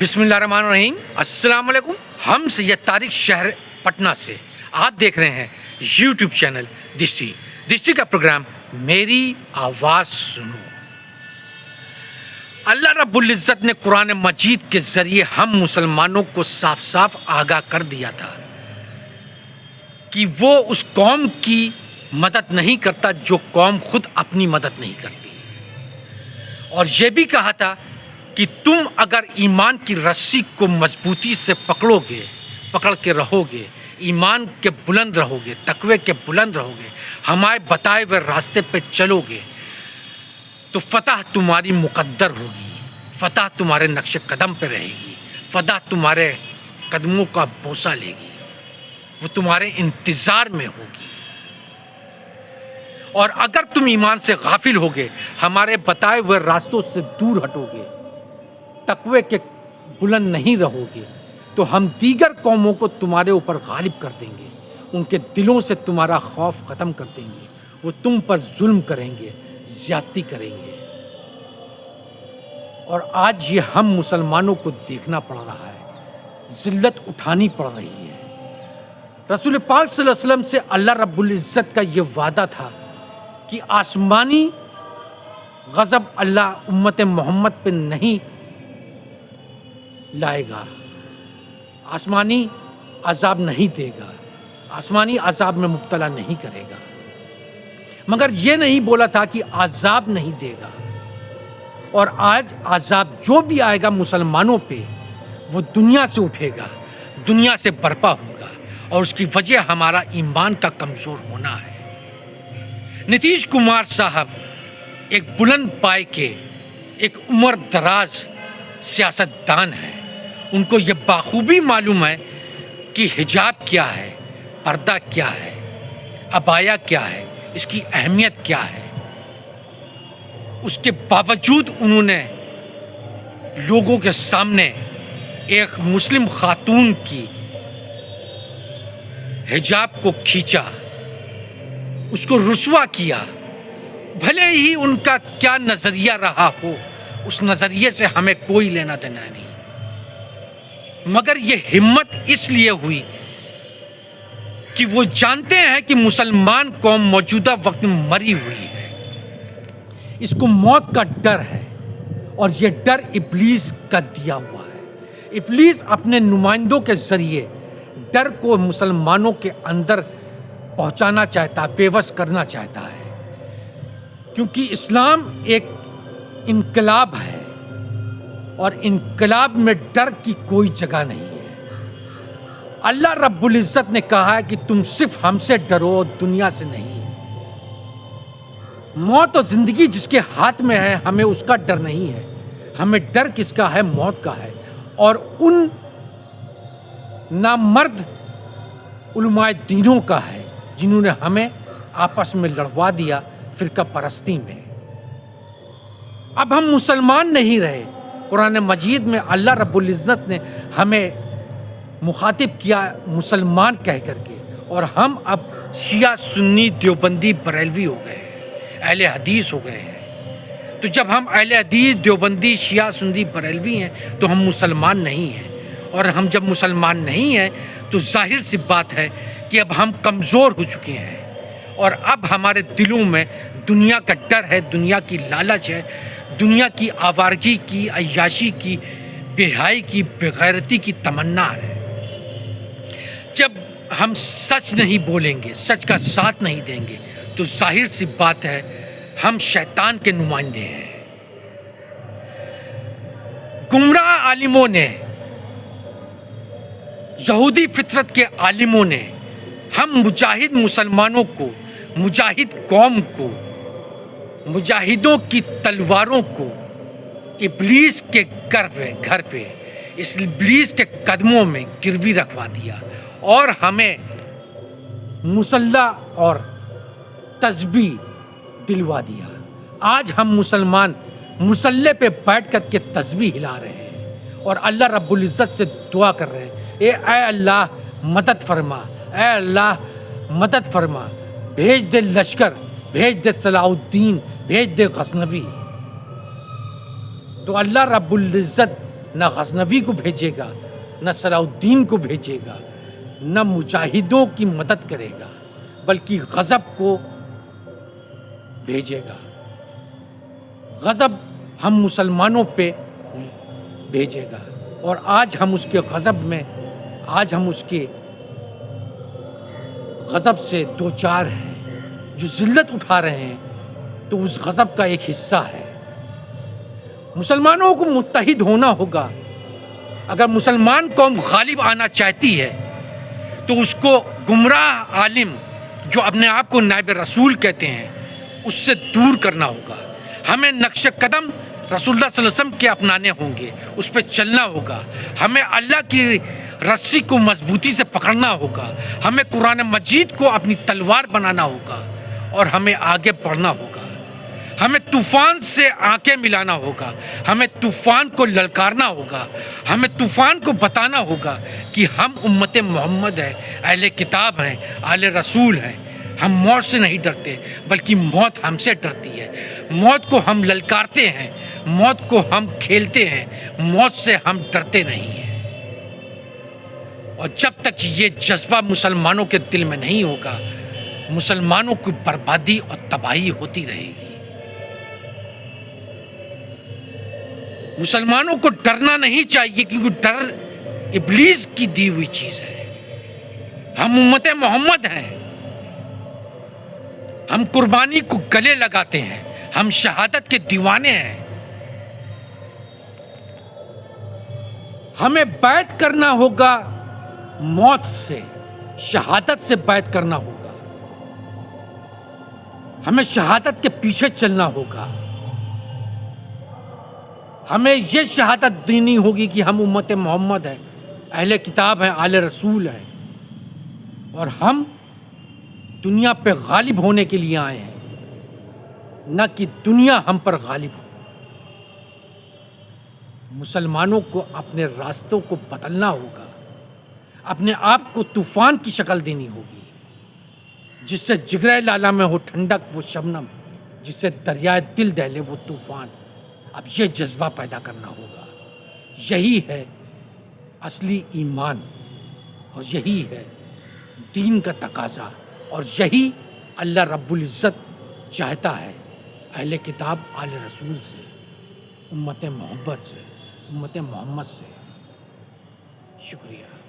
بسم اللہ الرحمن الرحیم۔ السلام علیکم۔ ہم سید طارق شہر پٹنہ سے آپ دیکھ رہے ہیں یوٹیوب چینل دشتی کا پروگرام میری آواز سنو۔ اللہ رب العزت نے قرآن مجید کے ذریعے ہم مسلمانوں کو صاف صاف آگاہ کر دیا تھا کہ وہ اس قوم کی مدد نہیں کرتا جو قوم خود اپنی مدد نہیں کرتی، اور یہ بھی کہا تھا کہ تم اگر ایمان کی رسی کو مضبوطی سے پکڑ کے رہو گے، ایمان کے بلند رہو گے، تقوی کے بلند رہو گے، ہمارے بتائے ہوئے راستے پہ چلو گے، تو فتح تمہاری مقدر ہوگی، فتح تمہارے نقش قدم پہ رہے گی، فتح تمہارے قدموں کا بوسہ لے گی، وہ تمہارے انتظار میں ہوگی۔ اور اگر تم ایمان سے غافل ہوگے، ہمارے بتائے ہوئے راستوں سے دور ہٹو گے، تقوی کے بلند نہیں رہو گے، تو ہم دیگر قوموں کو تمہارے اوپر غالب کر دیں گے، ان کے دلوں سے تمہارا خوف ختم کر دیں گے، وہ تم پر ظلم کریں گے، زیادتی کریں گے۔ اور آج یہ ہم مسلمانوں کو دیکھنا پڑ رہا ہے، ذلت اٹھانی پڑ رہی ہے۔ رسول پاک صلی اللہ علیہ وسلم سے اللہ رب العزت کا یہ وعدہ تھا کہ آسمانی غضب اللہ امت محمد پہ نہیں لائے گا، آسمانی عذاب نہیں دے گا، آسمانی عذاب میں مبتلا نہیں کرے گا، مگر یہ نہیں بولا تھا کہ عذاب نہیں دے گا۔ اور آج عذاب جو بھی آئے گا مسلمانوں پہ، وہ دنیا سے اٹھے گا، دنیا سے برپا ہوگا، اور اس کی وجہ ہمارا ایمان کا کمزور ہونا ہے۔ نتیش کمار صاحب ایک بلند پائے کے ایک عمر دراز سیاست دان ہیں، ان کو یہ بخوبی معلوم ہے کہ حجاب کیا ہے، پردہ کیا ہے، عبایا کیا ہے، اس کی اہمیت کیا ہے۔ اس کے باوجود انہوں نے لوگوں کے سامنے ایک مسلم خاتون کی حجاب کو کھینچا، اس کو رسوا کیا، بھلے ہی ان کا کیا نظریہ رہا ہو، اس نظریے سے ہمیں کوئی لینا دینا نہیں، مگر یہ ہمت اس لیے ہوئی کہ وہ جانتے ہیں کہ مسلمان قوم موجودہ وقت میں مری ہوئی ہے، اس کو موت کا ڈر ہے، اور یہ ڈر ابلیس کا دیا ہوا ہے۔ ابلیس اپنے نمائندوں کے ذریعے ڈر کو مسلمانوں کے اندر پہنچانا چاہتا ہے، پیوست کرنا چاہتا ہے، کیونکہ اسلام ایک انقلاب ہے، اور انقلاب میں ڈر کی کوئی جگہ نہیں ہے۔ اللہ رب العزت نے کہا ہے کہ تم صرف ہم سے ڈرو، دنیا سے نہیں۔ موت اور زندگی جس کے ہاتھ میں ہے، ہمیں اس کا ڈر نہیں ہے، ہمیں ڈر کس کا ہے؟ موت کا ہے، اور ان نامرد علماء دینوں کا ہے جنہوں نے ہمیں آپس میں لڑوا دیا فرقہ پرستی میں۔ اب ہم مسلمان نہیں رہے۔ قرآن مجید میں اللہ رب العزت نے ہمیں مخاطب کیا مسلمان کہہ کر کے، اور ہم اب شیعہ سنی دیوبندی بریلوی ہو گئے ہیں، اہل حدیث ہو گئے ہیں۔ تو جب ہم اہل حدیث دیوبندی شیعہ سنی بریلوی ہیں تو ہم مسلمان نہیں ہیں، اور ہم جب مسلمان نہیں ہیں تو ظاہر سی بات ہے کہ اب ہم کمزور ہو چکے ہیں، اور اب ہمارے دلوں میں دنیا کا ڈر ہے، دنیا کی لالچ ہے، دنیا کی آوارگی کی، عیاشی کی، بے حیائی کی، بےغیرتی کی تمنا ہے۔ جب ہم سچ نہیں بولیں گے، سچ کا ساتھ نہیں دیں گے، تو ظاہر سی بات ہے ہم شیطان کے نمائندے ہیں۔ گمراہ عالموں نے، یہودی فطرت کے عالموں نے ہم مجاہد مسلمانوں کو، مجاہد قوم کو، مجاہدوں کی تلواروں کو ابلیس کے گھر پہ، اس ابلیس کے قدموں میں گروی رکھوا دیا، اور ہمیں مسلح اور تسبیح دلوا دیا۔ آج ہم مسلمان مسلح پہ بیٹھ کر کے تسبیح ہلا رہے ہیں، اور اللہ رب العزت سے دعا کر رہے ہیں، اے اللہ مدد فرما، اے اللہ مدد فرما، بھیج دے لشکر، بھیج دے صلاح الدین، بھیج دے غزنوی۔ تو اللہ رب العزت نہ غزنوی کو بھیجے گا، نہ صلاح الدین کو بھیجے گا، نہ مجاہدوں کی مدد کرے گا، بلکہ غضب کو بھیجے گا۔ غضب ہم مسلمانوں پہ بھیجے گا، اور آج ہم اس کے غضب میں، آج ہم اس کے غضب سے دوچار ہیں، جو ذلت اٹھا رہے ہیں، تو اس غضب کا ایک حصہ ہے۔ مسلمانوں کو متحد ہونا ہوگا۔ اگر مسلمان قوم غالب آنا چاہتی ہے تو اس کو گمراہ عالم جو اپنے آپ کو نائب رسول کہتے ہیں اس سے دور کرنا ہوگا۔ ہمیں نقش قدم رسول اللہ صلی اللہ علیہ وسلم کے اپنانے ہوں گے، اس پہ چلنا ہوگا۔ ہمیں اللہ کی رسی کو مضبوطی سے پکڑنا ہوگا۔ ہمیں قرآن مجید کو اپنی تلوار بنانا ہوگا اور ہمیں آگے بڑھنا ہوگا۔ ہمیں طوفان سے آنکھیں ملانا ہوگا، ہمیں طوفان کو للکارنا ہوگا، ہمیں طوفان کو بتانا ہوگا کہ ہم امت محمد ہیں، اہل کتاب ہیں، اہل رسول ہیں۔ ہم موت سے نہیں ڈرتے بلکہ موت ہم سے ڈرتی ہے۔ موت کو ہم للکارتے ہیں، موت کو ہم کھیلتے ہیں، موت سے ہم ڈرتے نہیں ہیں۔ اور جب تک یہ جذبہ مسلمانوں کے دل میں نہیں ہوگا، مسلمانوں کی بربادی اور تباہی ہوتی رہے گی۔ مسلمانوں کو ڈرنا نہیں چاہیے، کیونکہ ڈر ابلیس کی دی ہوئی چیز ہے۔ ہم امت محمد ہیں، ہم قربانی کو گلے لگاتے ہیں، ہم شہادت کے دیوانے ہیں۔ ہمیں بیعت کرنا ہوگا موت سے، شہادت سے بیعت کرنا ہوگا۔ ہمیں شہادت کے پیچھے چلنا ہوگا۔ ہمیں یہ شہادت دینی ہوگی کہ ہم امت محمد ہیں، اہل کتاب ہیں، اہل رسول ہیں، اور ہم دنیا پہ غالب ہونے کے لیے آئے ہیں، نہ کہ دنیا ہم پر غالب ہو۔ مسلمانوں کو اپنے راستوں کو بدلنا ہوگا، اپنے آپ کو طوفان کی شکل دینی ہوگی، جس سے جگرہ لالا میں ہو ٹھنڈک وہ شبنم، جس سے دریائے دل دہلے وہ طوفان۔ اب یہ جذبہ پیدا کرنا ہوگا۔ یہی ہے اصلی ایمان، اور یہی ہے دین کا تقاضا، اور یہی اللہ رب العزت چاہتا ہے اہل کتاب اہل رسول سے، امت محمد سے، امت محمد سے۔ شکریہ۔